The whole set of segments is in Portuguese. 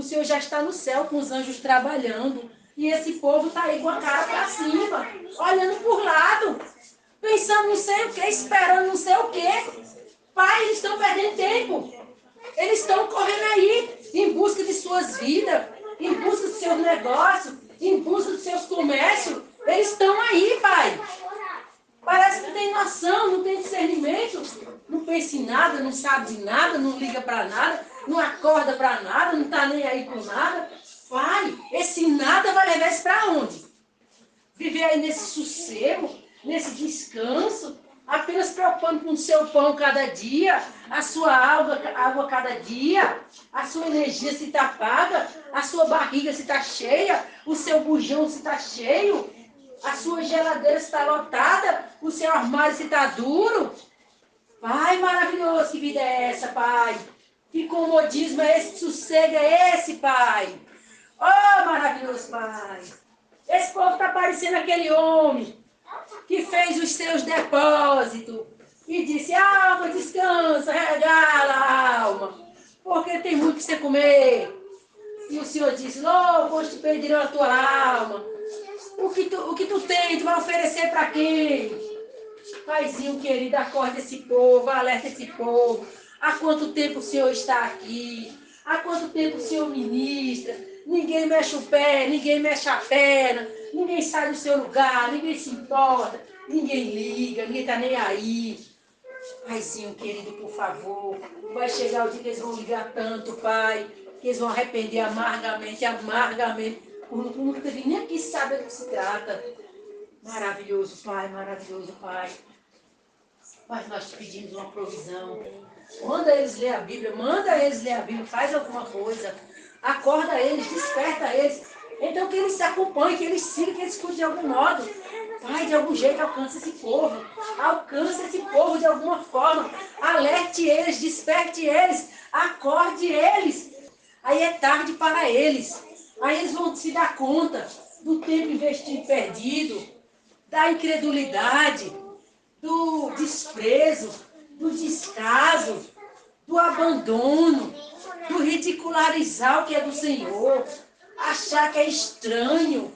O Senhor já está no céu com os anjos trabalhando. E esse povo está aí com a cara para cima, olhando por lado, pensando não sei o que, esperando não sei o que. Pai, eles estão perdendo tempo. Eles estão correndo aí em busca de suas vidas, em busca dos seus negócios, em busca dos seus comércios. Eles estão aí, Pai. Parece que não tem noção, não tem discernimento, não pensa em nada, não sabe de nada, não liga para nada, não acorda para nada, não está nem aí com nada. Pai, esse nada vai levar isso para onde? Viver aí nesse sossego, nesse descanso, apenas preocupando com o seu pão cada dia, a sua água cada dia, a sua energia se está paga, a sua barriga se está cheia, o seu bujão se está cheio, a sua geladeira está lotada, o seu armário se está duro. Pai maravilhoso, que vida é essa, Pai? Que comodismo é esse, que sossego é esse, Pai? Oh, maravilhoso, Pai! Esse povo está parecendo aquele homem que fez os seus depósitos e disse, alma, descansa, regala a alma, porque tem muito que você comer. E o Senhor disse, louco, hoje te pedirão a tua alma. O que tu tem, tu vai oferecer para quem? Paizinho querido, acorda esse povo, alerta esse povo. Há quanto tempo o Senhor está aqui? Há quanto tempo o Senhor ministra? Ninguém mexe o pé, ninguém mexe a perna, ninguém sai do seu lugar, ninguém se importa, ninguém liga, ninguém está nem aí. Paizinho querido, por favor, vai chegar o dia que eles vão ligar tanto, Pai, que eles vão arrepender amargamente, amargamente. Nunca teve nem aqui saber do que se trata. Maravilhoso, Pai, maravilhoso, Pai. Mas nós te pedimos uma provisão. Manda eles ler a Bíblia, faz alguma coisa. Acorda eles, desperta eles. Então que eles se acompanhem, que eles sigam, que eles escutem de algum modo. Pai, de algum jeito alcance esse povo. Alcance esse povo de alguma forma. Alerte eles, desperte eles, acorde eles. Aí é tarde para eles. Aí eles vão se dar conta do tempo investido e perdido, da incredulidade, do desprezo, do descaso, do abandono, do ridicularizar o que é do Senhor, achar que é estranho,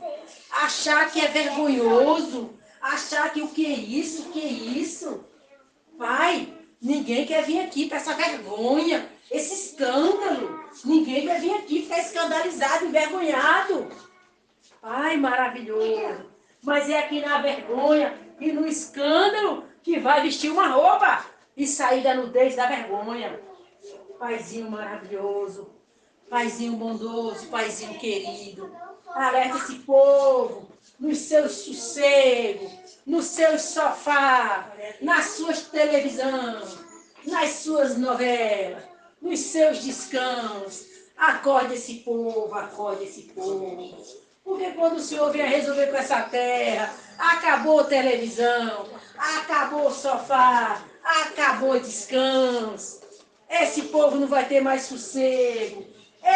achar que é vergonhoso, achar que o que é isso, o que é isso. Pai, ninguém quer vir aqui para essa vergonha, esse escândalo. Ninguém quer vir aqui ficar escandalizado, envergonhado. Pai, maravilhoso. Mas é aqui na vergonha e no escândalo que vai vestir uma roupa e sair da nudez da vergonha. Paizinho maravilhoso, Paizinho bondoso, Paizinho querido, alerta esse povo nos seus sossegos, nos seus sofás, nas suas televisões, nas suas novelas, nos seus descansos. Acorde esse povo, acorde esse povo. Porque quando o Senhor vier resolver com essa terra, acabou a televisão, acabou o sofá, acabou o descanso. Esse povo não vai ter mais sossego.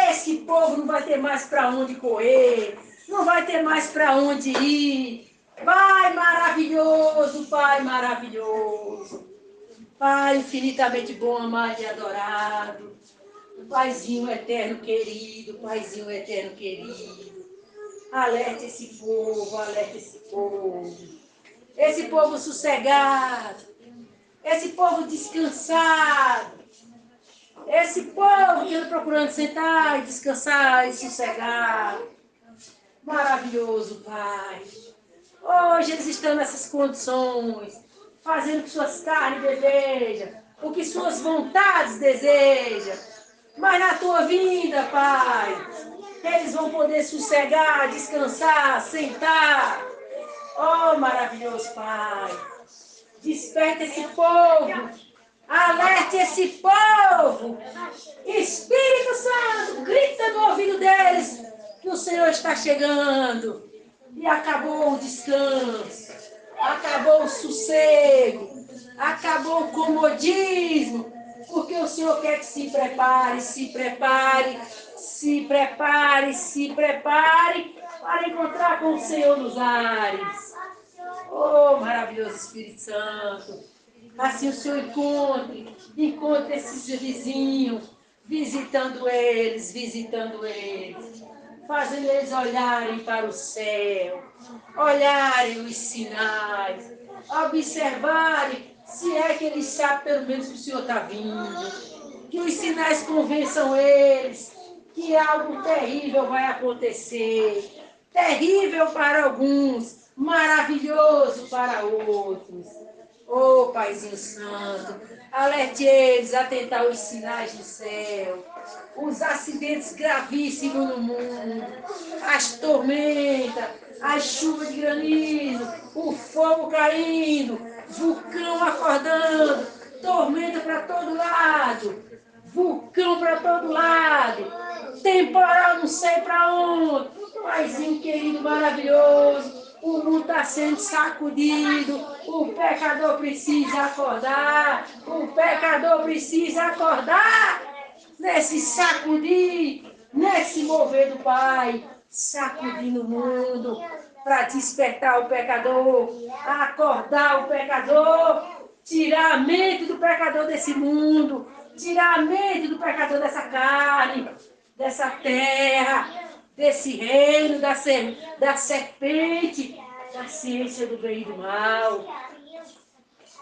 Esse povo não vai ter mais para onde correr. Não vai ter mais para onde ir. Pai maravilhoso, Pai maravilhoso. Pai infinitamente bom, amado e adorado. Paizinho eterno querido, Paizinho eterno querido. Alerte esse povo, alerte esse povo. Esse povo sossegado. Esse povo descansado. Esse povo que anda procurando sentar e descansar e sossegar. Maravilhoso, Pai. Hoje eles estão nessas condições, fazendo o que suas carnes desejam, o que suas vontades desejam. Mas na tua vinda, Pai, eles vão poder sossegar, descansar, sentar. Oh, maravilhoso Pai. Desperta esse povo. Alerte esse povo. Espírito Santo, grita no ouvido deles que o Senhor está chegando. E acabou o descanso. Acabou o sossego. Acabou o comodismo. Porque o Senhor quer que se prepare, se prepare, se prepare, se prepare para encontrar com o Senhor nos ares. Oh, maravilhoso Espírito Santo. Assim o Senhor encontre esses vizinhos. visitando eles, fazendo eles olharem para o céu, olharem os sinais, observarem se é que eles sabem pelo menos que o Senhor está vindo, que os sinais convençam eles que algo terrível vai acontecer, terrível para alguns, maravilhoso para outros. Ô Paizinho Santo, alerte eles a tentar os sinais do céu, os acidentes gravíssimos no mundo, as tormentas, as chuvas de granizo, o fogo caindo, vulcão acordando, tormenta para todo lado, vulcão para todo lado, temporal não sei para onde. Paizinho querido, maravilhoso, o mundo está sendo sacudido, o pecador precisa acordar, o pecador precisa acordar nesse sacudir, nesse mover do Pai, sacudindo o mundo para despertar o pecador, acordar o pecador, tirar a mente do pecador desse mundo, tirar a mente do pecador dessa carne, dessa terra, desse reino da serpente, da ciência do bem e do mal.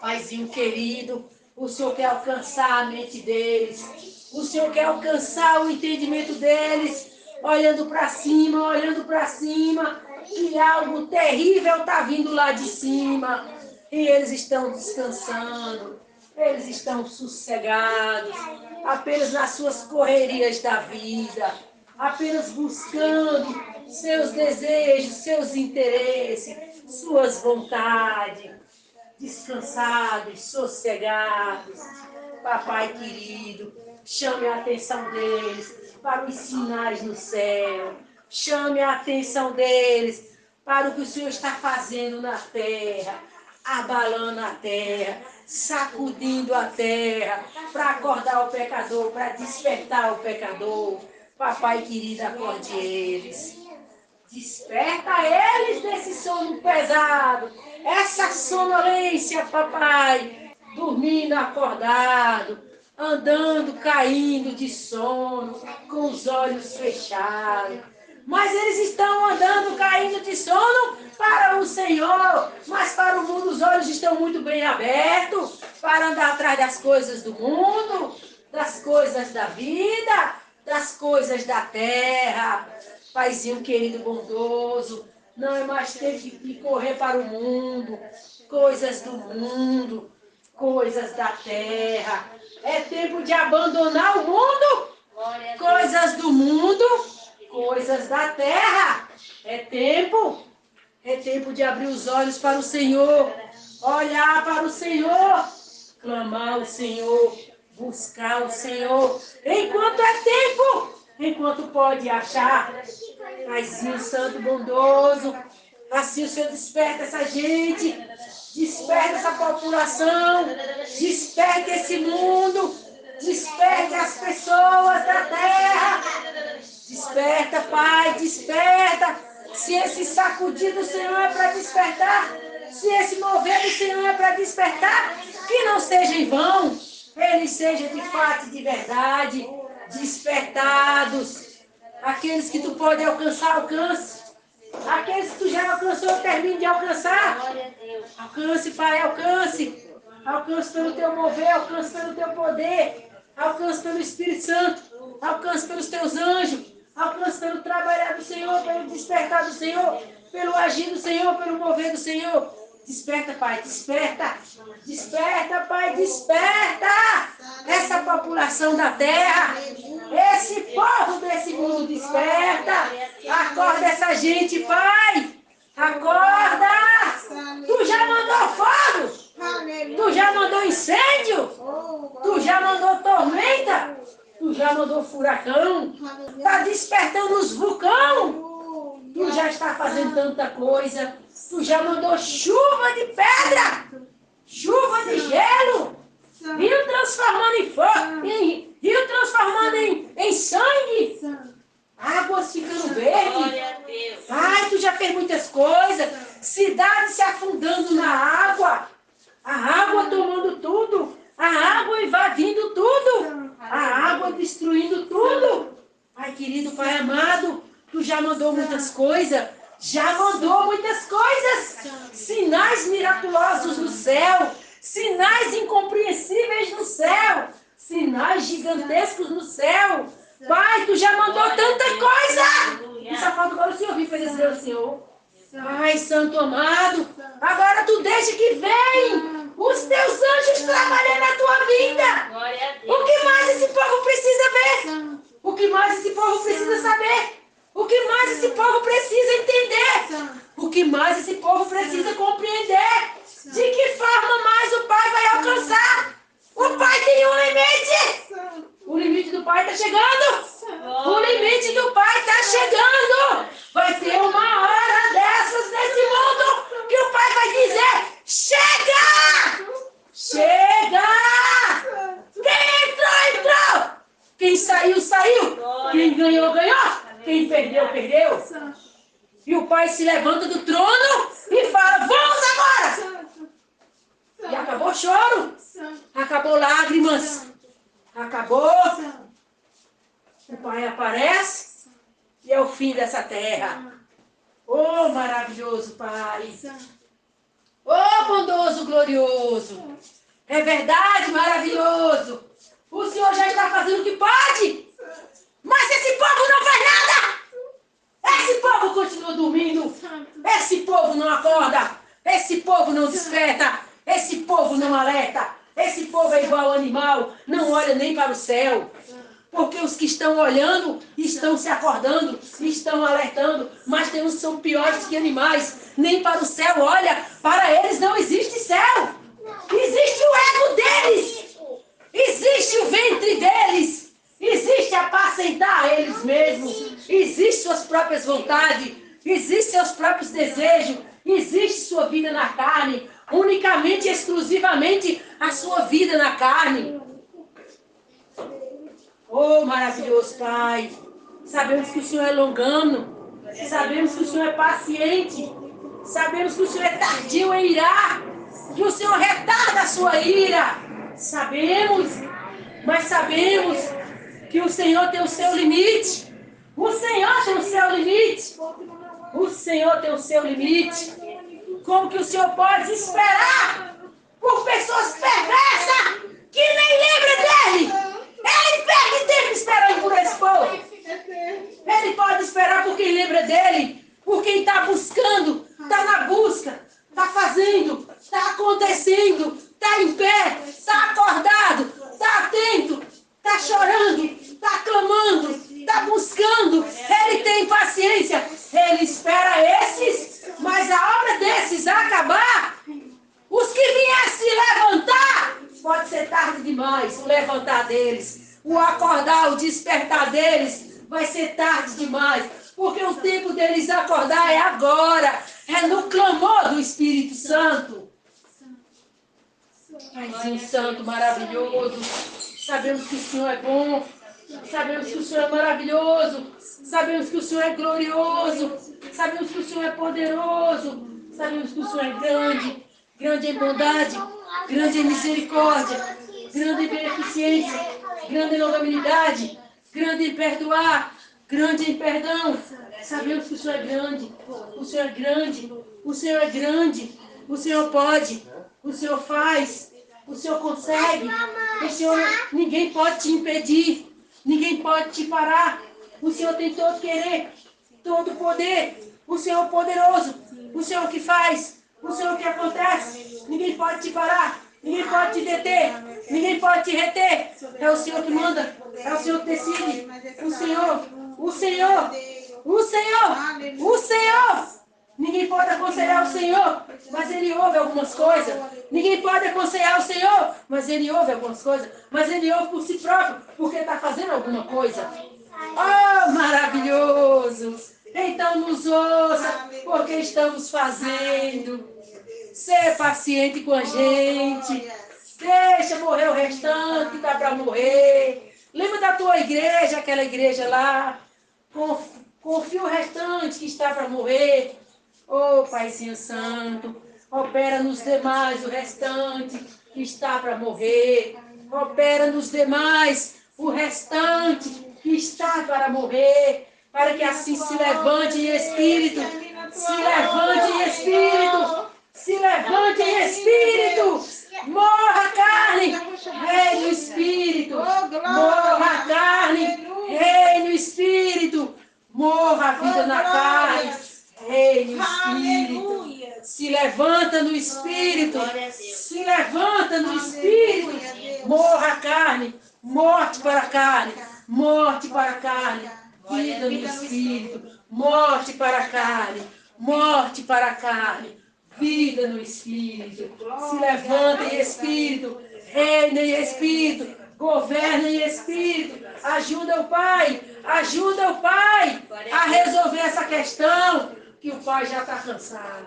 Paizinho querido, o Senhor quer alcançar a mente deles, o Senhor quer alcançar o entendimento deles, olhando para cima, que algo terrível está vindo lá de cima, e eles estão descansando, eles estão sossegados, apenas nas suas correrias da vida, apenas buscando seus desejos, seus interesses, suas vontades, descansados, sossegados. Papai querido, chame a atenção deles para os sinais no céu, chame a atenção deles para o que o Senhor está fazendo na terra, abalando a terra, sacudindo a terra, para acordar o pecador, para despertar o pecador. Papai querido, acorde eles. Desperta eles desse sono pesado, essa sonolência, papai, dormindo acordado, andando, caindo de sono, com os olhos fechados. Mas eles estão andando, caindo de sono para o Senhor, mas para o mundo os olhos estão muito bem abertos, para andar atrás das coisas do mundo, das coisas da vida, das coisas da terra. Paizinho querido, bondoso, não é mais tempo de correr para o mundo, coisas do mundo, coisas da terra. É tempo de abandonar o mundo, coisas do mundo, coisas da terra. É tempo de abrir os olhos para o Senhor, olhar para o Senhor, clamar ao Senhor, buscar o Senhor, enquanto é tempo, enquanto pode achar. Paizinho Santo bondoso, assim o Senhor desperta essa gente, desperta essa população, desperta esse mundo, desperta as pessoas da terra, desperta, Pai, desperta. Se esse sacudir do Senhor é para despertar, se esse mover do Senhor é para despertar, que não seja em vão, ele seja de fato e de verdade, despertados. Aqueles que tu pode alcançar, alcance. Aqueles que tu já alcançou, termine de alcançar. Alcance, Pai, alcance. Alcance pelo teu mover, alcance pelo teu poder, alcance pelo Espírito Santo, alcance pelos teus anjos, alcance pelo trabalhar do Senhor, pelo despertar do Senhor, pelo agir do Senhor, pelo mover do Senhor. Desperta, Pai, desperta. Desperta, Pai, desperta essa população da terra, esse povo desse mundo, desperta. Acorda essa gente, Pai. Acorda. Tu já mandou fogo. Tu já mandou incêndio. Tu já mandou tormenta. Tu já mandou furacão. Está despertando os vulcões. Tu já está fazendo tanta coisa. Tu já mandou chuva de pedra, chuva de gelo, rio transformando em fogo, rio transformando em sangue, águas ficando verde. Ai, tu já fez muitas coisas. Cidade se afundando na água, a água tomando tudo, a água invadindo tudo, a água destruindo tudo. Pai querido, Pai amado, Tu já mandou muitas coisas. Já mandou muitas coisas. Sinais miraculosos no céu. Sinais incompreensíveis no céu. Sinais gigantescos no céu. Pai, Tu já mandou tanta coisa. E só falta agora o Senhor vir obedecer ao Senhor. Pai Santo amado, agora Tu deixa que vem os Teus anjos trabalhando na Tua vida. O que mais esse povo precisa ver? O que mais esse povo precisa saber? O que mais esse povo precisa entender? O que mais esse povo precisa compreender? De que forma mais o Pai vai alcançar? O Pai tem um limite. O limite do Pai está chegando. O limite do Pai está chegando. Vai ter uma hora dessas nesse mundo que o Pai vai dizer: chega! Chega! Quem entrou, entrou! Quem saiu, saiu! Quem ganhou, ganhou! Quem perdeu, perdeu! E o Pai se levanta do trono e fala: vamos agora! E acabou o choro, acabou lágrimas, acabou. O Pai aparece e é o fim dessa terra. Oh, maravilhoso Pai! Oh, bondoso, glorioso! É verdade, maravilhoso! O Senhor já está fazendo o que pode, mas esse povo não faz nada! Esse povo continua dormindo, esse povo não acorda, esse povo não desperta, esse povo não alerta, esse povo é igual ao animal, não olha nem para o céu. Porque os que estão olhando estão se acordando, estão alertando, mas tem uns que são piores que animais, nem para o céu olha, para eles não existe céu, existe o ego deles, existe o ventre deles, existe apacentar eles mesmos, existe suas próprias vontades, existe seus próprios desejos, existe sua vida na carne, unicamente e exclusivamente a sua vida na carne. Oh, maravilhoso Pai, sabemos que o Senhor é longano, sabemos que o Senhor é paciente, sabemos que o Senhor é tardio em irar, que o Senhor retarda a sua ira, sabemos, mas sabemos que o Senhor tem o seu limite, o Senhor tem o seu limite, o Senhor tem o seu limite. Como que o Senhor pode esperar por pessoas perversas que nem lembram dele? Ele perde tempo esperando por esse povo. Ele pode esperar por quem lembra dele, por quem está buscando, está na busca, está fazendo, está acontecendo, está em pé, está acordado, está atento, está chorando, está clamando, está buscando. Ele tem paciência, ele espera esses, mas a hora desses acabar, os que vier se levantar, pode ser tarde demais, o levantar deles, o acordar, o despertar deles, vai ser tarde demais, porque o tempo deles acordar é agora, é no clamor do Espírito Santo. Paizinho Santo, maravilhoso, sabemos que o Senhor é bom, sabemos que o Senhor é maravilhoso, sabemos que o Senhor é glorioso, sabemos que o Senhor é poderoso, sabemos que o Senhor é grande, grande em bondade, grande em misericórdia, grande em beneficência, grande em longanimidade, grande em perdoar, grande em perdão. Sabemos que o Senhor é grande, o Senhor é grande, o Senhor é grande, o Senhor pode, o Senhor faz, o Senhor consegue, o Senhor, ninguém pode te impedir, ninguém pode te parar. O Senhor tem todo querer, todo poder, o Senhor é poderoso, o Senhor que faz, o Senhor que acontece, ninguém pode te parar, ninguém pode te deter, ninguém pode te reter. É o Senhor que manda, é o Senhor que decide, o Senhor, o Senhor, o Senhor, o Senhor. Ninguém pode aconselhar o Senhor, mas Ele ouve algumas coisas. Ninguém pode aconselhar o Senhor, mas Ele ouve algumas coisas. Mas Ele ouve por si próprio, porque está fazendo alguma coisa. Oh, maravilhoso! Então nos ouça, porque estamos fazendo. Ser paciente com a gente. Deixa morrer o restante que está para morrer. Lembra da tua igreja, aquela igreja lá. Confia o restante que está para morrer. Oh, Paizinho Santo, opera nos demais o restante que está para morrer. Opera nos demais o restante que está para morrer, para que assim se levante em espírito, se levante em espírito, se levante em espírito, morra a carne, rei no espírito, morra a carne, rei no espírito, morra a vida na carne, rei no espírito. Se levanta no espírito, se levanta no espírito, morra a carne, morte para a carne, morte para a carne, vida no espírito, morte para a carne, morte para a carne, vida no espírito. Se levanta em espírito, reina em espírito, governa em espírito, ajuda o Pai a resolver essa questão, que o Pai já está cansado.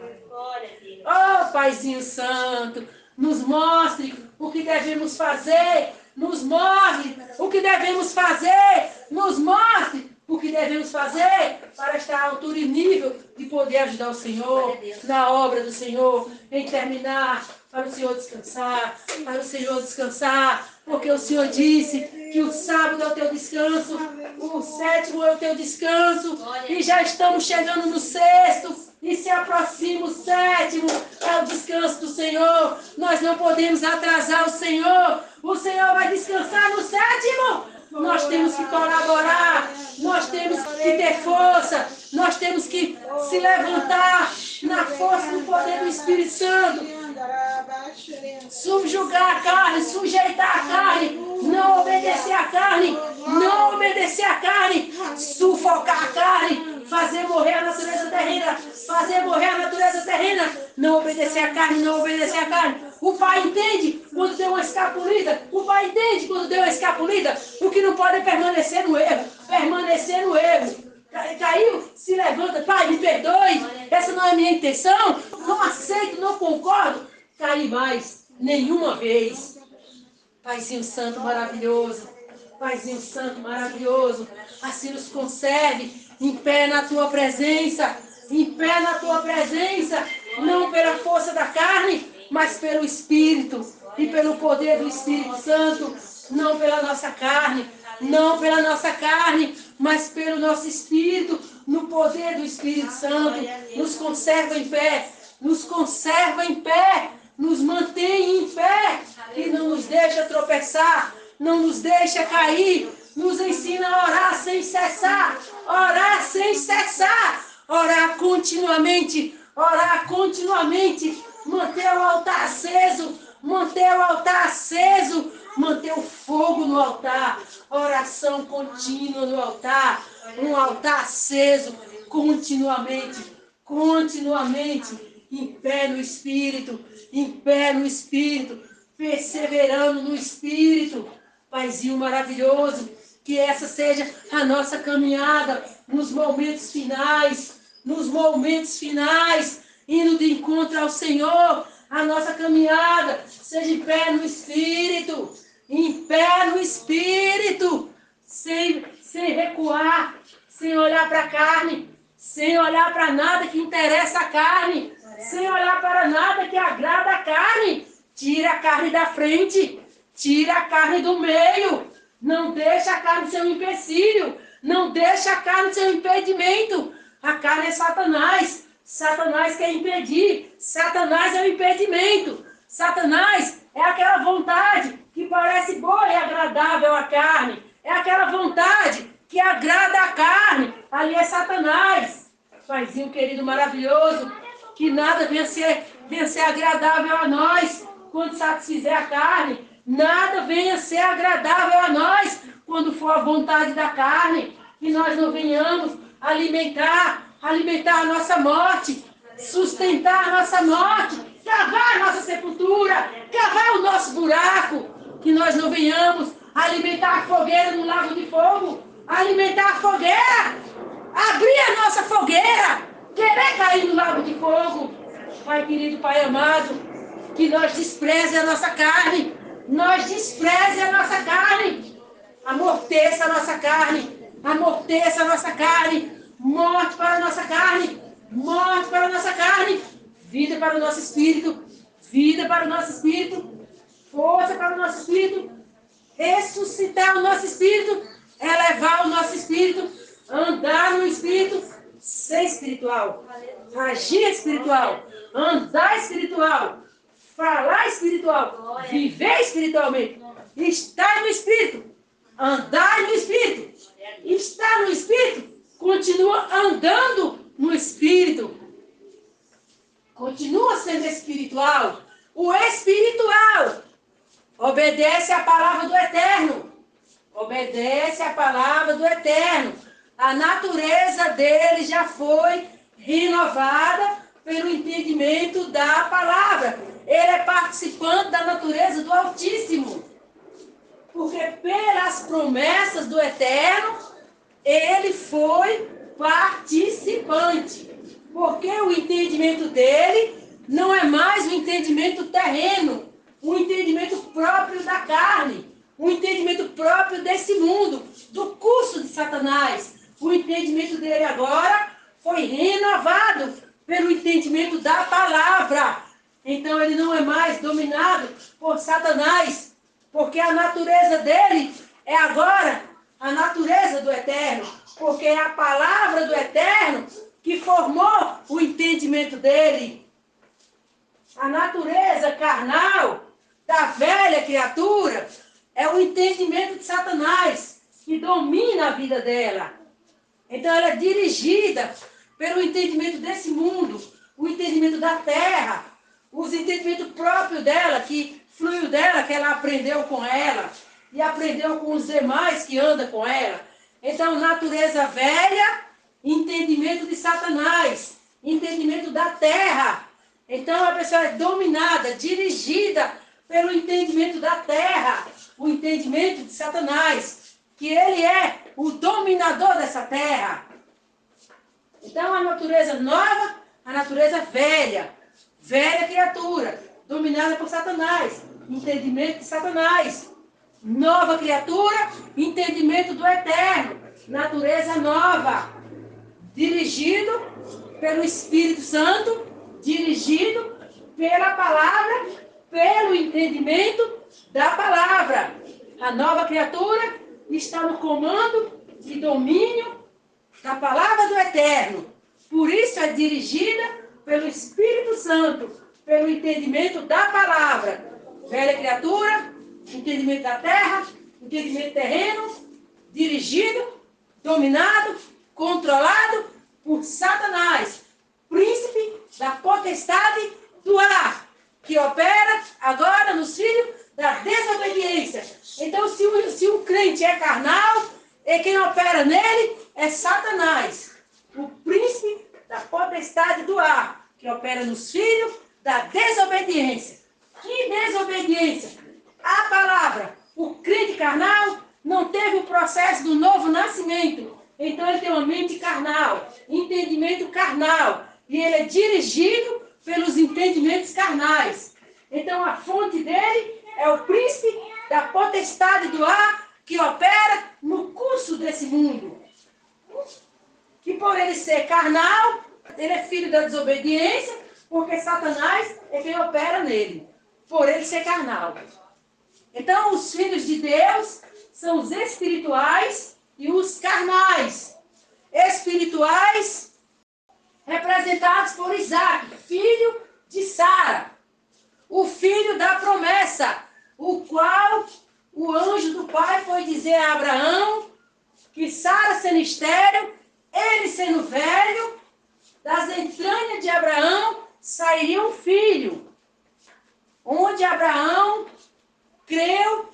Oh, Paizinho Santo, nos mostre o que devemos fazer, nos mostre o que devemos fazer, nos mostre o que devemos fazer para estar à altura e nível de poder ajudar o Senhor na obra do Senhor, em terminar, para o Senhor descansar, porque o Senhor disse que o sábado é o teu descanso, o sétimo é o teu descanso, e já estamos chegando no sexto, e se aproxima o sétimo, é o descanso do Senhor. Nós não podemos atrasar o Senhor vai descansar no sétimo. Nós temos que colaborar, nós temos que ter força, nós temos que se levantar na força do poder do Espírito Santo, subjugar a carne, sujeitar a carne, não obedecer a carne, sufocar a carne, fazer morrer a natureza terrena, não obedecer a carne, O Pai entende quando deu uma escapulida, o que não pode é permanecer no erro, Caiu, se levanta, Pai, me perdoe, essa não é a minha intenção, não aceito, não concordo, cair mais, nenhuma vez. Paizinho Santo maravilhoso, assim nos conserve em pé na tua presença, não pela força da carne, mas pelo Espírito e pelo poder do Espírito Santo, não pela nossa carne, mas pelo nosso Espírito, no poder do Espírito Santo, nos conserva em pé, nos mantém em pé e não nos deixa tropeçar, não nos deixa cair, nos ensina a orar sem cessar, orar continuamente, manter o altar aceso, manter o fogo no altar, oração contínua no altar, um altar aceso continuamente, em pé no Espírito, perseverando no Espírito. Paizinho maravilhoso, que essa seja a nossa caminhada nos momentos finais, indo de encontro ao Senhor, a nossa caminhada seja em pé no Espírito, sem recuar, sem olhar para a carne, sem olhar para nada que interessa a carne, sem olhar para nada que agrada a carne. Tira a carne da frente, tira a carne do meio, não deixa a carne ser um empecilho, não deixa a carne ser um impedimento. A carne é Satanás, Satanás quer impedir, Satanás é o impedimento, Satanás é aquela vontade que parece boa e agradável à carne, é aquela vontade que agrada a carne, ali é Satanás. Paizinho querido, maravilhoso, que nada venha ser agradável a nós quando satisfizer a carne, nada venha ser agradável a nós quando for a vontade da carne, que nós não venhamos alimentar a nossa morte, sustentar a nossa morte, cavar a nossa sepultura, cavar o nosso buraco, que nós não venhamos alimentar a fogueira no lago de fogo, alimentar a fogueira, abrir a nossa fogueira, querer cair no lago de fogo. Pai querido, Pai amado, que nós despreze a nossa carne, amorteça a nossa carne, morte para a nossa carne, vida para o nosso espírito, força para o nosso espírito, ressuscitar o nosso espírito, elevar o nosso espírito, andar no espírito, ser espiritual, agir espiritual, andar espiritual, falar espiritual, viver espiritualmente, estar no espírito, andar no espírito, estar no espírito, continua andando no espírito, continua sendo espiritual. O espiritual obedece à palavra do Eterno. Obedece à palavra do Eterno. A natureza dele já foi renovada pelo entendimento da palavra. Ele é participante da natureza do Altíssimo. Porque pelas promessas do Eterno, ele foi participante. Porque o entendimento dele não é mais um entendimento terreno, um entendimento próprio da carne, um entendimento próprio desse mundo, do curso de Satanás. O entendimento dele agora foi renovado pelo entendimento da palavra. Então ele não é mais dominado por Satanás, porque a natureza dele é agora a natureza do Eterno, porque é a palavra do Eterno que formou o entendimento dele. A natureza carnal da velha criatura é o entendimento de Satanás que domina a vida dela. Então ela é dirigida pelo entendimento desse mundo, o entendimento da terra, os entendimentos próprios dela, que fluiu dela, que ela aprendeu com ela e aprendeu com os demais que andam com ela. Então, natureza velha, entendimento de Satanás, entendimento da terra. Então a pessoa é dominada, dirigida pelo entendimento da terra, o entendimento de Satanás, que ele é o dominador dessa terra. Então a natureza nova, a natureza velha, velha criatura, dominada por Satanás, entendimento de Satanás. Nova criatura, entendimento do Eterno, natureza nova, dirigido pelo Espírito Santo, dirigido pela palavra, pelo entendimento da palavra. A nova criatura está no comando e domínio da palavra do Eterno. Por isso é dirigida pelo Espírito Santo, pelo entendimento da palavra. Velha criatura, entendimento da terra, entendimento terreno, dirigido, dominado, controlado por Satanás, príncipe da potestade do ar, que opera agora nos filhos da desobediência. Então, se o crente é carnal, e quem opera nele é Satanás, o príncipe da potestade do ar, que opera nos filhos da desobediência. Que desobediência? A palavra, o crente carnal não teve o processo do novo nascimento. Então ele tem uma mente carnal, entendimento carnal, e ele é dirigido pelos entendimentos carnais. Então a fonte dele é o príncipe da potestade do ar que opera no curso desse mundo. Que por ele ser carnal, ele é filho da desobediência, porque Satanás é quem opera nele, por ele ser carnal. Então os filhos de Deus são os espirituais e os carnais. Espirituais representados por Isaac, filho de Sara, o filho da promessa, o qual o anjo do Pai foi dizer a Abraão que Sara sendo estéril, ele sendo velho, das entranhas de Abraão sairia um filho, onde Abraão creu,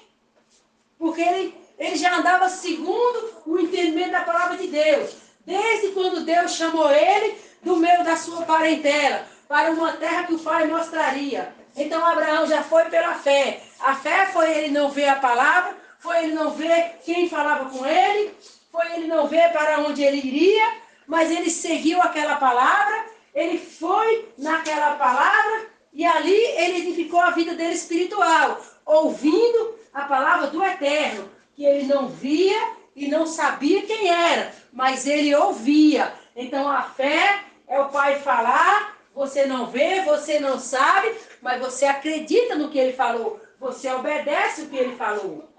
porque ele já andava segundo o entendimento da palavra de Deus, desde quando Deus chamou ele do meio da sua parentela, para uma terra que o Pai mostraria. Então Abraão já foi pela fé. A fé foi ele não ver a palavra, foi ele não ver quem falava com ele, foi ele não ver para onde ele iria, mas ele seguiu aquela palavra, ele foi naquela palavra e ali ele edificou a vida dele espiritual, ouvindo a palavra do Eterno, que ele não via e não sabia quem era, mas ele ouvia. Então a fé é o Pai falar, você não vê, você não sabe, mas você acredita no que ele falou, você obedece o que ele falou.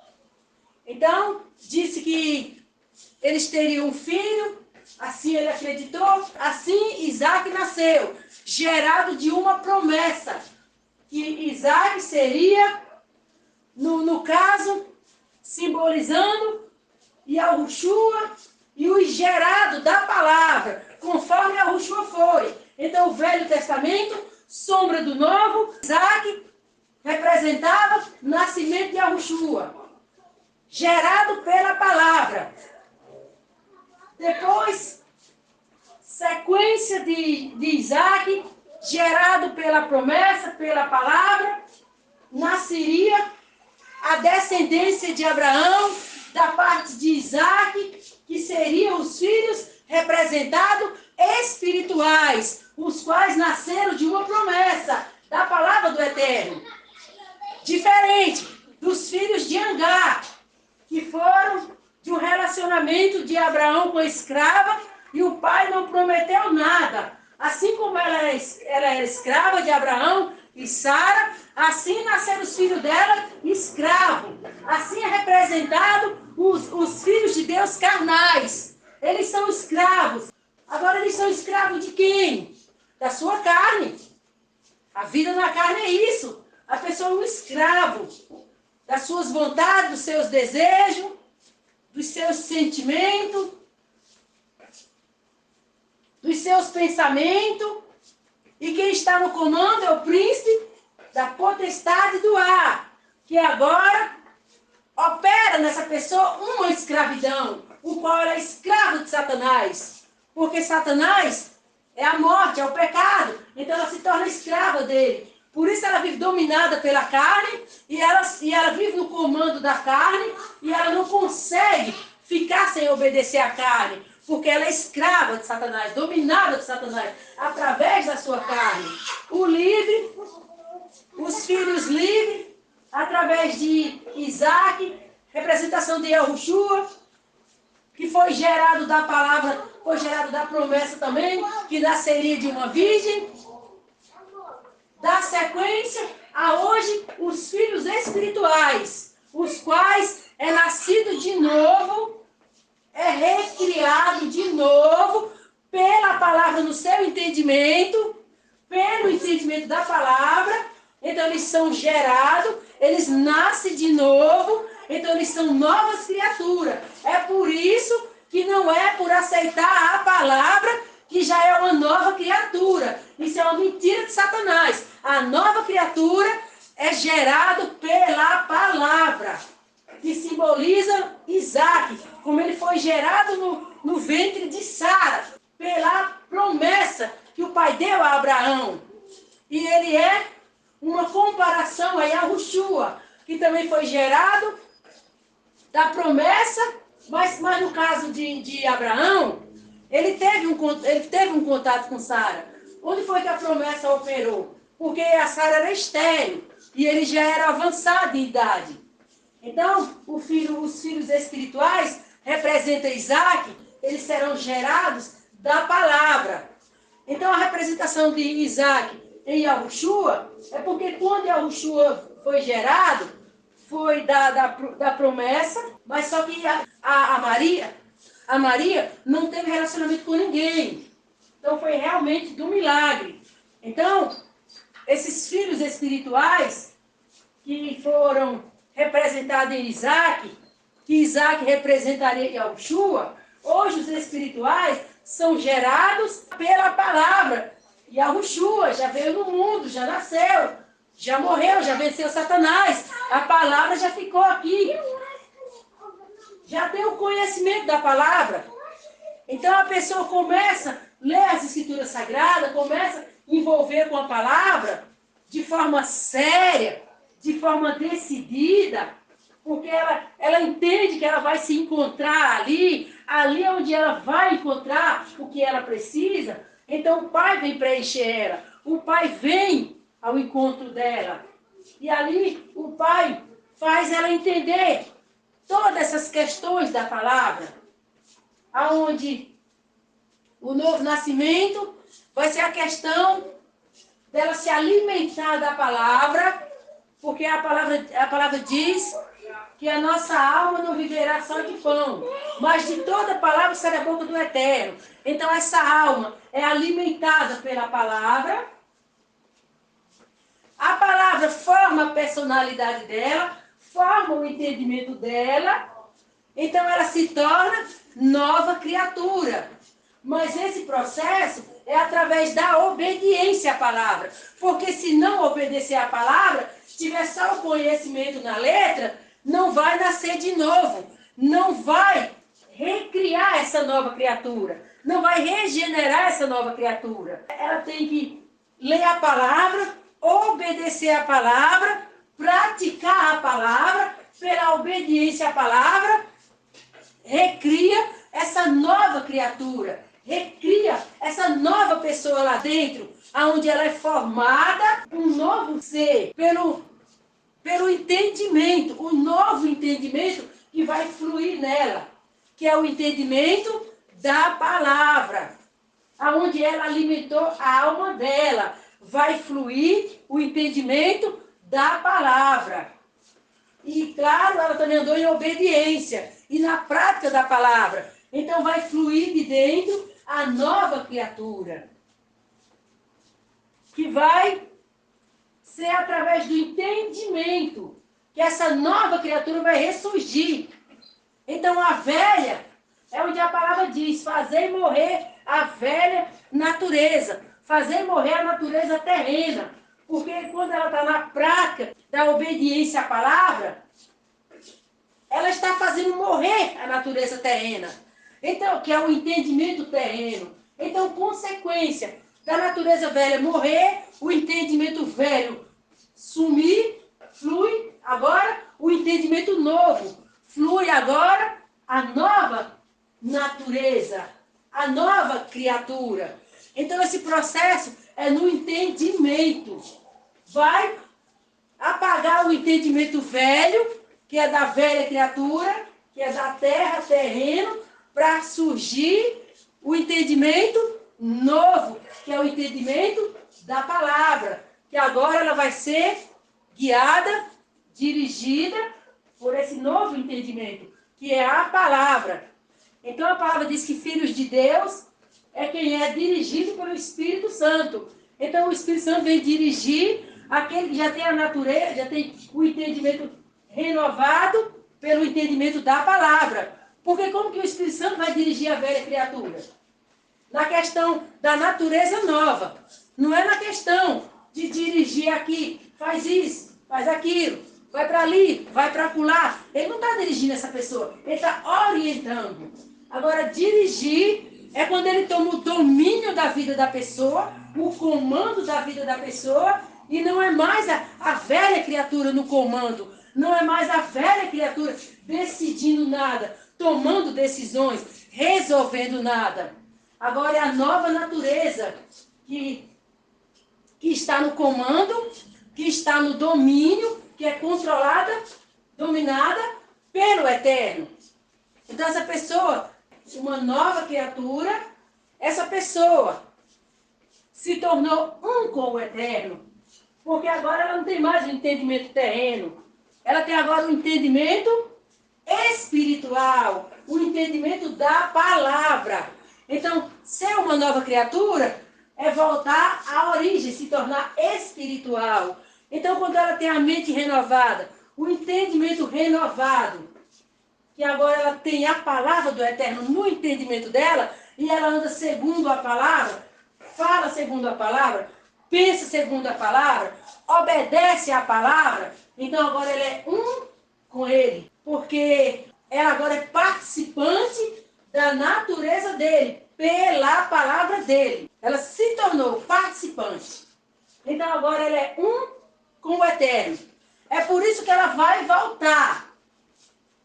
Então, disse que eles teriam um filho, assim ele acreditou, assim Isaac nasceu, gerado de uma promessa, que Isaac seria, no caso, simbolizando Yahushua e o gerado da palavra, conforme Yahushua foi. Então, o Velho Testamento, sombra do Novo, Isaac representava o nascimento de Yahushua, gerado pela palavra. Depois, sequência de Isaac, gerado pela promessa, pela palavra, nasceria a descendência de Abraão, da parte de Isaac, que seriam os filhos representados espirituais, os quais nasceram de uma promessa, da palavra do Eterno. Diferente dos filhos de Agar, que foram de um relacionamento de Abraão com a escrava, e o pai não prometeu nada. Assim como ela era escrava de Abraão e Sara, assim nasceram os filhos dela escravos. Assim é representado os filhos de Deus carnais. Eles são escravos. Agora eles são escravos de quem? Da sua carne. A vida na carne é isso. A pessoa é um escravo das suas vontades, dos seus desejos, dos seus sentimentos, dos seus pensamentos. E quem está no comando é o príncipe da potestade do ar, que agora opera nessa pessoa uma escravidão, o qual ela é escravo de Satanás. Porque Satanás é a morte, é o pecado. Então ela se torna escrava dele. Por isso ela vive dominada pela carne, e ela vive no comando da carne, e ela não consegue ficar sem obedecer à carne, porque ela é escrava de Satanás, dominada de Satanás, através da sua carne. O livre, os filhos livres, através de Isaac, representação de Yahushua, que foi gerado da palavra, foi gerado da promessa também, que nasceria de uma virgem. Da sequência a hoje os filhos espirituais, os quais é nascido de novo, é recriado de novo pela palavra no seu entendimento, pelo entendimento da palavra. Então eles são gerados, eles nascem de novo, então eles são novas criaturas. É por isso que não é por aceitar a palavra que já é uma nova criatura. Isso é uma mentira de Satanás. A nova criatura é gerada pela palavra, que simboliza Isaac, como ele foi gerado no ventre de Sara, pela promessa que o pai deu a Abraão. E ele é uma comparação a Yahushua, que também foi gerado da promessa, mas no caso de Abraão, ele teve um contato com Sara. Onde foi que a promessa operou? Porque a Sara era estéril e ele já era avançado em idade. Então, os filhos espirituais representam Isaac, eles serão gerados da palavra. Então, a representação de Isaac em Yahushua é porque quando Yahushua foi gerado, foi da promessa, mas só que a Maria não teve relacionamento com ninguém. Então foi realmente do milagre. Então, esses filhos espirituais que foram representados em Isaac, que Isaac representaria Yahushua, hoje os espirituais são gerados pela palavra. Yahushua já veio no mundo, já nasceu, já morreu, já venceu Satanás. A palavra já ficou aqui. Já tem o conhecimento da palavra. Então a pessoa começa a ler as escrituras sagradas, começa a envolver com a palavra de forma séria, de forma decidida, porque ela entende que ela vai se encontrar ali onde ela vai encontrar o que ela precisa. Então o Pai vem preencher ela, o Pai vem ao encontro dela. E ali o Pai faz ela entender todas essas questões da palavra, aonde o novo nascimento vai ser a questão dela se alimentar da palavra, porque a palavra diz que a nossa alma não viverá só de pão, mas de toda palavra sai da boca do Eterno. Então essa alma é alimentada pela palavra. A palavra forma a personalidade dela, forma o entendimento dela. Então ela se torna nova criatura. Mas esse processo é através da obediência à palavra. Porque se não obedecer à palavra, tiver só o conhecimento na letra, não vai nascer de novo. Não vai recriar essa nova criatura. Não vai regenerar essa nova criatura. Ela tem que ler a palavra, obedecer à palavra, praticar a palavra, pela obediência à palavra, recria essa nova criatura, recria essa nova pessoa lá dentro, onde ela é formada, um novo ser, pelo entendimento, um novo entendimento que vai fluir nela, que é o entendimento da palavra, aonde ela alimentou a alma dela, vai fluir o entendimento da palavra. E, claro, ela também andou em obediência e na prática da palavra. Então, vai fluir de dentro a nova criatura, que vai ser através do entendimento que essa nova criatura vai ressurgir. Então, a velha é onde a palavra diz, fazer morrer a velha natureza, fazer morrer a natureza terrena. Porque quando ela está na prática da obediência à palavra, ela está fazendo morrer a natureza terrena. Então, que é o entendimento terreno. Então, consequência da natureza velha morrer, o entendimento velho sumir, flui agora o entendimento novo. Flui agora a nova natureza, a nova criatura. Então, esse processo é no entendimento. Vai apagar o entendimento velho, que é da velha criatura, que é da terra, terreno, para surgir o entendimento novo, que é o entendimento da palavra, que agora ela vai ser guiada, dirigida por esse novo entendimento, que é a palavra. Então a palavra diz que filhos de Deus é quem é dirigido pelo Espírito Santo. Então o Espírito Santo vem dirigir aquele que já tem a natureza, já tem o entendimento renovado pelo entendimento da palavra. Porque como que o Espírito Santo vai dirigir a velha criatura? Na questão da natureza nova. Não é na questão de dirigir aqui, faz isso, faz aquilo, vai para ali, vai para acolá. Ele não está dirigindo essa pessoa, ele está orientando. Agora, dirigir é quando ele toma o domínio da vida da pessoa, o comando da vida da pessoa, e não é mais a velha criatura no comando, não é mais a velha criatura decidindo nada, tomando decisões, resolvendo nada. Agora é a nova natureza que está no comando, que está no domínio, que é controlada, dominada pelo Eterno. Então essa pessoa, uma nova criatura, essa pessoa se tornou um com o Eterno, porque agora ela não tem mais o entendimento terreno, ela tem agora o entendimento espiritual, o entendimento da palavra. Então, ser uma nova criatura é voltar à origem, se tornar espiritual. Então, quando ela tem a mente renovada, o entendimento renovado, que agora ela tem a palavra do Eterno no entendimento dela, e ela anda segundo a palavra, fala segundo a palavra, pensa segundo a palavra, obedece à palavra, então agora ela é um com ele, porque ela agora é participante da natureza dele, pela palavra dele. Ela se tornou participante. Então agora ela é um com o Eterno. É por isso que ela vai voltar.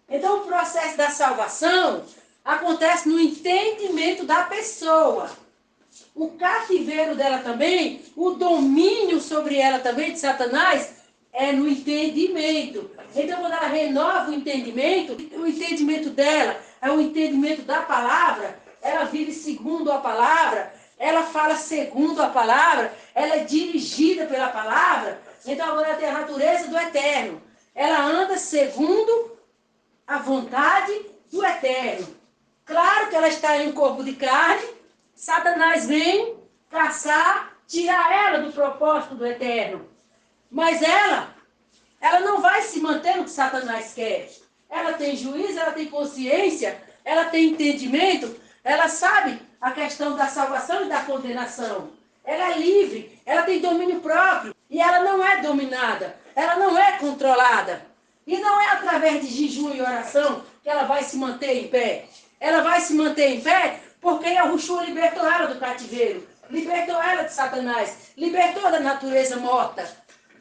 Então o processo da salvação acontece no entendimento da pessoa. O cativeiro dela também, o domínio sobre ela também de Satanás, é no entendimento. Então, quando ela renova o entendimento dela é o entendimento da palavra, ela vive segundo a palavra, ela fala segundo a palavra, ela é dirigida pela palavra. Então, agora ela tem a natureza do Eterno. Ela anda segundo a vontade do Eterno. Claro que ela está em um corpo de carne, Satanás vem caçar, tirar ela do propósito do Eterno. Mas ela não vai se manter no que Satanás quer. Ela tem juízo, ela tem consciência, ela tem entendimento, ela sabe a questão da salvação e da condenação. Ela é livre, ela tem domínio próprio e ela não é dominada, ela não é controlada. E não é através de jejum e oração que ela vai se manter em pé. Ela vai se manter em pé porque Yahushua libertou ela do cativeiro, libertou ela de Satanás, libertou da natureza morta,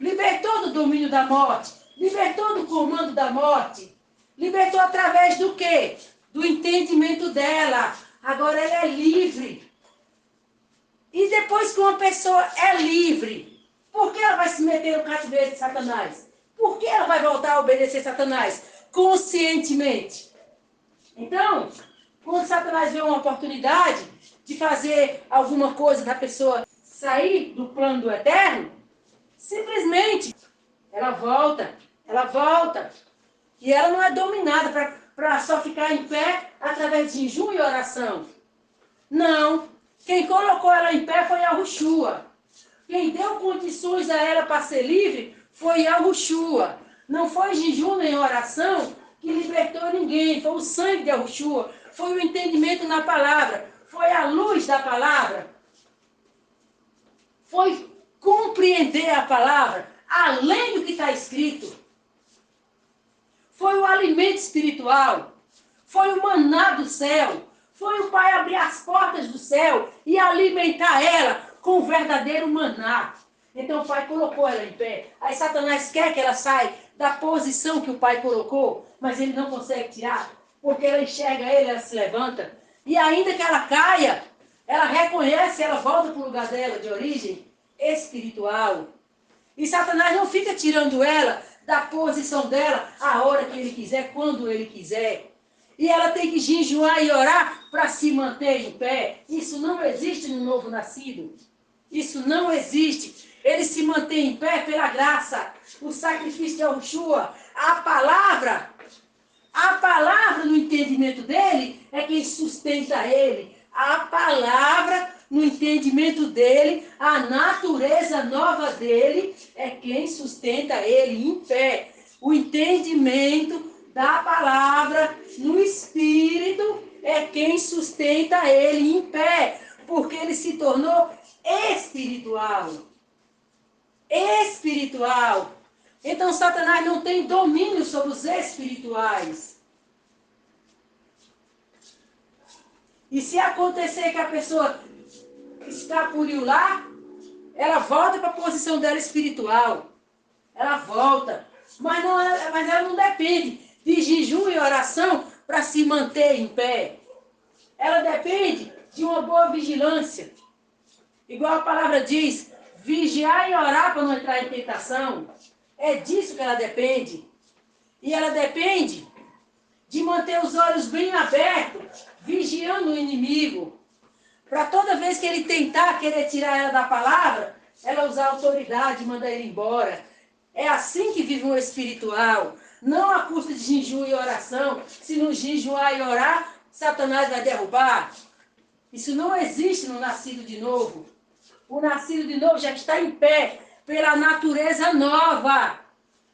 libertou do domínio da morte, libertou do comando da morte, libertou através do quê? Do entendimento dela. Agora ela é livre. E depois que uma pessoa é livre, por que ela vai se meter no cativeiro de Satanás? Por que ela vai voltar a obedecer Satanás? Conscientemente. Então, quando Satanás vê uma oportunidade de fazer alguma coisa da pessoa sair do plano do Eterno, simplesmente ela volta. E ela não é dominada para só ficar em pé através de jejum e oração. Não. Quem colocou ela em pé foi Yahushua. Quem deu condições a ela para ser livre foi Yahushua. Não foi jejum nem oração que libertou ninguém. Foi o sangue de Yahushua. Foi o entendimento na palavra. Foi a luz da palavra. Foi compreender a palavra além do que está escrito. Foi o alimento espiritual. Foi o maná do céu. Foi o Pai abrir as portas do céu e alimentar ela com o verdadeiro maná. Então o Pai colocou ela em pé. Aí Satanás quer que ela saia da posição que o Pai colocou, mas ele não consegue tirar, porque ela enxerga ele, ela se levanta. E ainda que ela caia, ela reconhece, ela volta para o lugar dela de origem espiritual. E Satanás não fica tirando ela da posição dela a hora que ele quiser, quando ele quiser. E ela tem que jejuar e orar para se manter em pé. Isso não existe no novo nascido. Isso não existe. Ele se mantém em pé pela graça. O sacrifício de Yahushua, a palavra no entendimento dele é quem sustenta ele. A palavra no entendimento dele, a natureza nova dele é quem sustenta ele em pé. O entendimento da palavra no espírito é quem sustenta ele em pé, porque ele se tornou espiritual. Espiritual. Então Satanás não tem domínio sobre os espirituais. E se acontecer que a pessoa escapuliu lá, ela volta para a posição dela espiritual. Ela volta. Mas ela não depende de jejum e oração para se manter em pé. Ela depende de uma boa vigilância. Igual a palavra diz, vigiar e orar para não entrar em tentação. É disso que ela depende. E ela depende de manter os olhos bem abertos, vigiando o inimigo. Para toda vez que ele tentar querer tirar ela da palavra, ela usar autoridade e mandar ele embora. É assim que vive um espiritual. Não à custa de jejum e oração. Se não jejuar e orar, Satanás vai derrubar. Isso não existe no nascido de novo. O nascido de novo já está em pé pela natureza nova.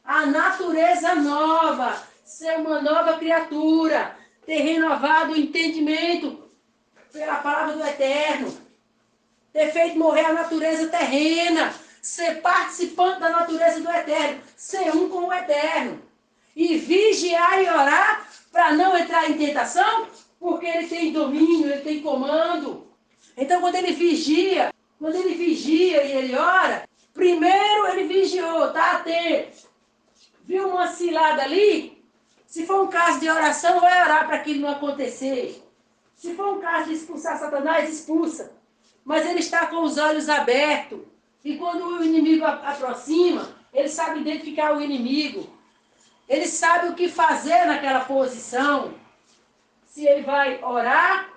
A natureza nova. Ser uma nova criatura. Ter renovado o entendimento pela palavra do Eterno. Ter feito morrer a natureza terrena. Ser participante da natureza do Eterno. Ser um com o Eterno. E vigiar e orar para não entrar em tentação, porque ele tem domínio, ele tem comando. Então quando ele vigia e ele ora, primeiro ele vigiou, está atento. Viu uma cilada ali? Se for um caso de oração, vai orar para aquilo não acontecer. Se for um caso de expulsar Satanás, expulsa. Mas ele está com os olhos abertos. E quando o inimigo aproxima, ele sabe identificar o inimigo. Ele sabe o que fazer naquela posição. Se ele vai orar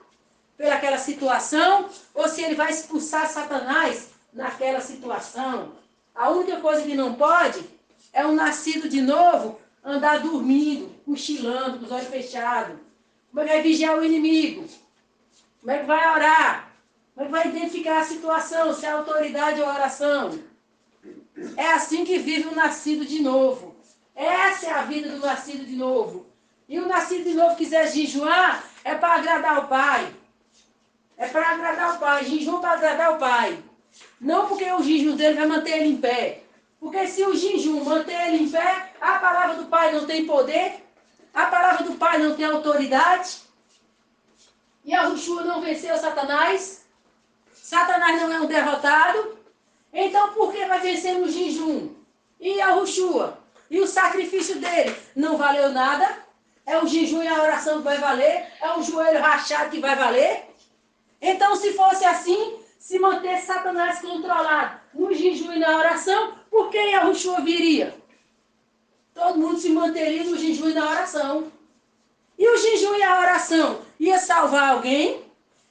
pelaquela situação ou se ele vai expulsar Satanás naquela situação. A única coisa que não pode é um nascido de novo andar dormindo, cochilando, com os olhos fechados? Como é que vai vigiar o inimigo? Como é que vai orar? Como é que vai identificar a situação, se é autoridade ou oração? É assim que vive o nascido de novo. Essa é a vida do nascido de novo. E o nascido de novo quiser jejuar, é para agradar o Pai. É para agradar o Pai. Jejum para agradar o Pai. Não porque o jejum dele vai manter ele em pé. Porque se o jejum manter ele em pé, a palavra do Pai não tem poder, a palavra do Pai não tem autoridade, e Yahushua não venceu Satanás, Satanás não é um derrotado, então por que vai vencer no jejum? E Yahushua? E o sacrifício dele não valeu nada? É o jejum e a oração que vai valer? É o joelho rachado que vai valer? Então, se fosse assim, se manter Satanás controlado no jejum e na oração, por que Yahushua viria? Todo mundo se manteria no jejum e na oração. E o jejum e a oração ia salvar alguém?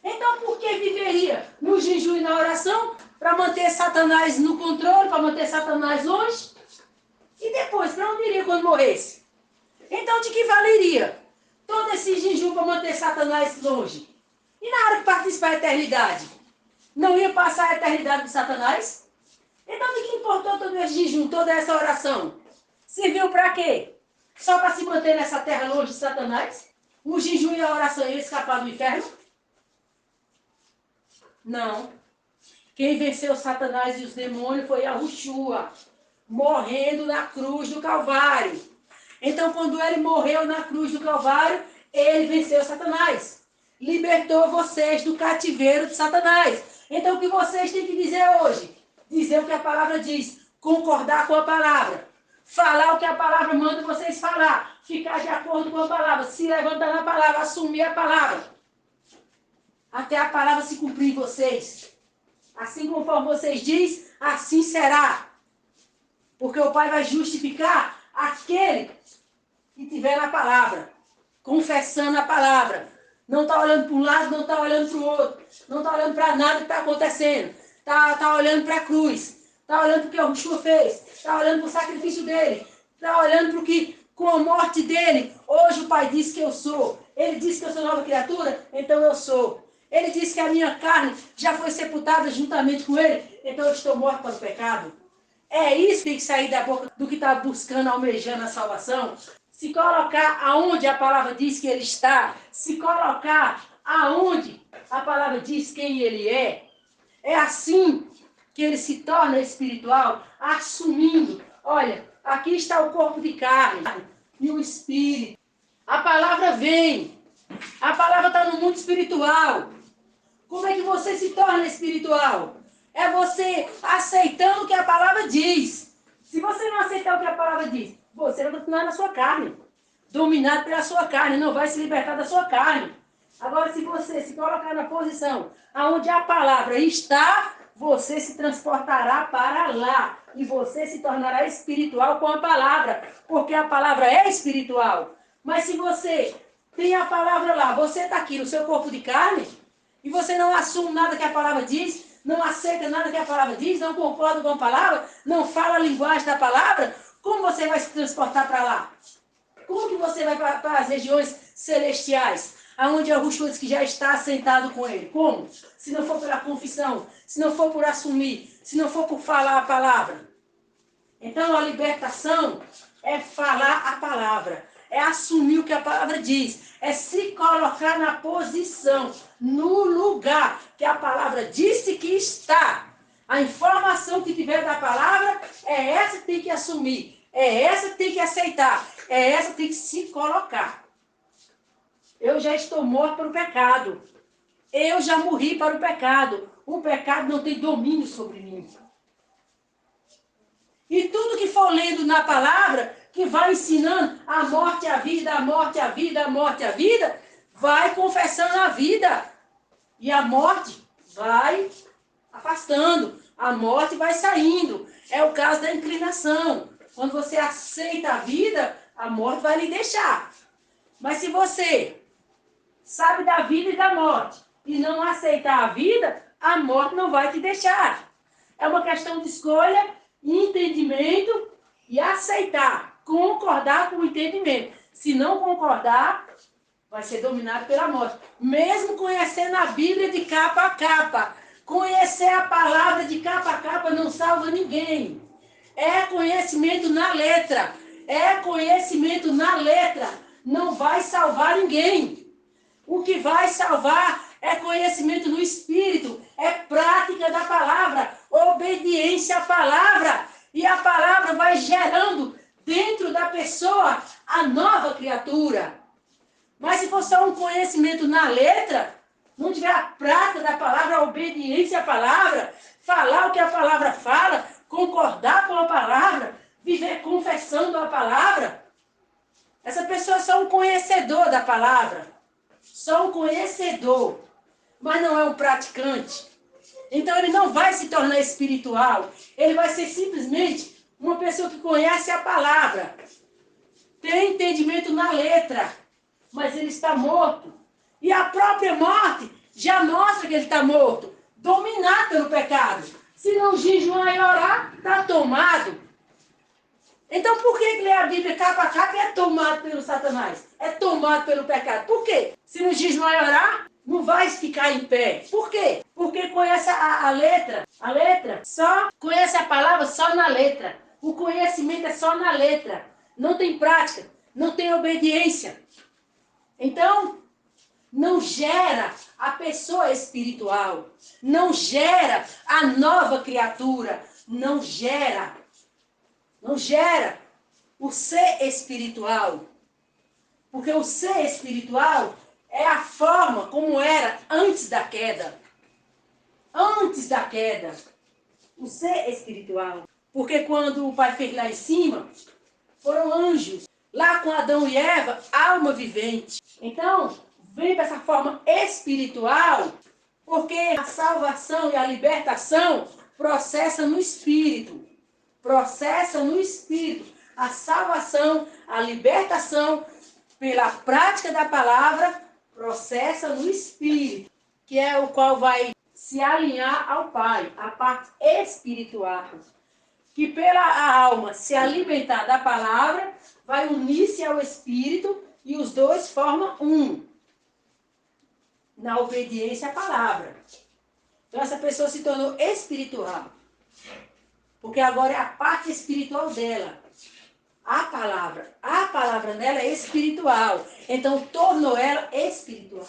Então, por que viveria no jejum e na oração? Para manter Satanás no controle, para manter Satanás longe? E depois, para onde iria quando morresse? Então, de que valeria todo esse jejum para manter Satanás longe? E na hora que participar da eternidade? Não ia passar a eternidade de Satanás? Então, de que importou todo esse jejum, toda essa oração? Serviu para quê? Só para se manter nessa terra longe de Satanás? O jejum e a oração iam escapar do inferno? Não. Quem venceu Satanás e os demônios foi Yahushua, morrendo na cruz do Calvário. Então, quando ele morreu na cruz do Calvário, ele venceu Satanás. Libertou vocês do cativeiro de Satanás. Então, o que vocês têm que dizer hoje? Dizer o que a palavra diz. Concordar com a palavra. Falar o que a palavra manda vocês falar. Ficar de acordo com a palavra. Se levantar na palavra. Assumir a palavra. Até a palavra se cumprir em vocês. Assim conforme vocês dizem, assim será. Porque o Pai vai justificar aquele que tiver na palavra. Confessando a palavra. Não está olhando para um lado, não está olhando para o outro. Não está olhando para nada que está acontecendo. Está olhando para a cruz. Está olhando para o que o Yahushua fez. Está olhando para o sacrifício dele. Está olhando para o que, com a morte dele, hoje o Pai disse que eu sou. Ele disse que eu sou nova criatura, então eu sou. Ele disse que a minha carne já foi sepultada juntamente com ele, então eu estou morto para o pecado. É isso que tem que sair da boca do que está buscando, almejando a salvação. Se colocar aonde a palavra diz que ele está, se colocar aonde a palavra diz quem ele é assim que ele se torna espiritual, assumindo, olha, aqui está o corpo de carne e o espírito. A palavra vem, a palavra está no mundo espiritual. Como é que você se torna espiritual? É você aceitando o que a palavra diz. Se você não aceitar o que a palavra diz, você vai continuar na sua carne. Dominado pela sua carne, não vai se libertar da sua carne. Agora, se você se colocar na posição onde a palavra está, você se transportará para lá. E você se tornará espiritual com a palavra. Porque a palavra é espiritual. Mas se você tem a palavra lá, você está aqui no seu corpo de carne, e você não assume nada que a palavra diz, não aceita nada que a palavra diz, não concorda com a palavra, não fala a linguagem da palavra, como você vai se transportar para lá? Como que você vai para as regiões celestiais, aonde Yahushua diz que já está sentado com ele? Como? Se não for pela confissão, se não for por assumir, se não for por falar a palavra. Então a libertação é falar a palavra, é assumir o que a palavra diz, é se colocar na posição, no lugar que a palavra disse que está. A informação que tiver da palavra é essa que tem que assumir, é essa que tem que aceitar, é essa que tem que se colocar. Eu já estou morto para o pecado. Eu já morri para o pecado. O pecado não tem domínio sobre mim. E tudo que for lendo na palavra, que vai ensinando a morte, a vida, a morte, a vida, a morte, a vida, vai confessando a vida. E a morte vai afastando. A morte vai saindo. É o caso da inclinação. Quando você aceita a vida, a morte vai lhe deixar. Mas se você sabe da vida e da morte e não aceitar a vida, a morte não vai te deixar. É uma questão de escolha, entendimento e aceitar. concordar com o entendimento. Se não concordar, vai ser dominado pela morte. Mesmo conhecendo a Bíblia de capa a capa, conhecer a palavra de capa a capa não salva ninguém. É conhecimento na letra. É conhecimento na letra. Não vai salvar ninguém. O que vai salvar é conhecimento no Espírito. É prática da palavra. Obediência à palavra. E a palavra vai gerando dentro da pessoa a nova criatura. Mas se for só um conhecimento na letra, não tiver a prática da palavra, a obediência à palavra, falar o que a palavra fala, concordar com a palavra, viver confessando a palavra, essa pessoa é só um conhecedor da palavra. Só um conhecedor. Mas não é um praticante. Então ele não vai se tornar espiritual. Ele vai ser simplesmente uma pessoa que conhece a palavra. Tem entendimento na letra. Mas ele está morto. E a própria morte já mostra que ele está morto. Dominado pelo pecado. Se não jejuar e orar, está tomado. Então por que ler a Bíblia capa a capa é tomado pelo Satanás? É tomado pelo pecado. Por quê? Se não jejuar e orar, não vai ficar em pé. Por quê? Porque conhece a letra. A letra só conhece a palavra só na letra. O conhecimento é só na letra. Não tem prática. Não tem obediência. Então, não gera a pessoa espiritual. Não gera a nova criatura. Não gera o ser espiritual. Porque o ser espiritual é a forma como era antes da queda. Antes da queda. O ser espiritual. Porque quando o Pai fez lá em cima, foram anjos. Lá com Adão e Eva, alma vivente. Então, vem para essa forma espiritual, porque a salvação e a libertação processa no espírito. Processa no espírito. A salvação, a libertação, pela prática da palavra, processa no espírito, que é o qual vai se alinhar ao Pai, a parte espiritual. Que pela alma se alimentar da palavra, vai unir-se ao espírito e os dois formam um. Na obediência à palavra. Então essa pessoa se tornou espiritual. Porque agora é a parte espiritual dela. A palavra nela é espiritual. Então tornou ela espiritual.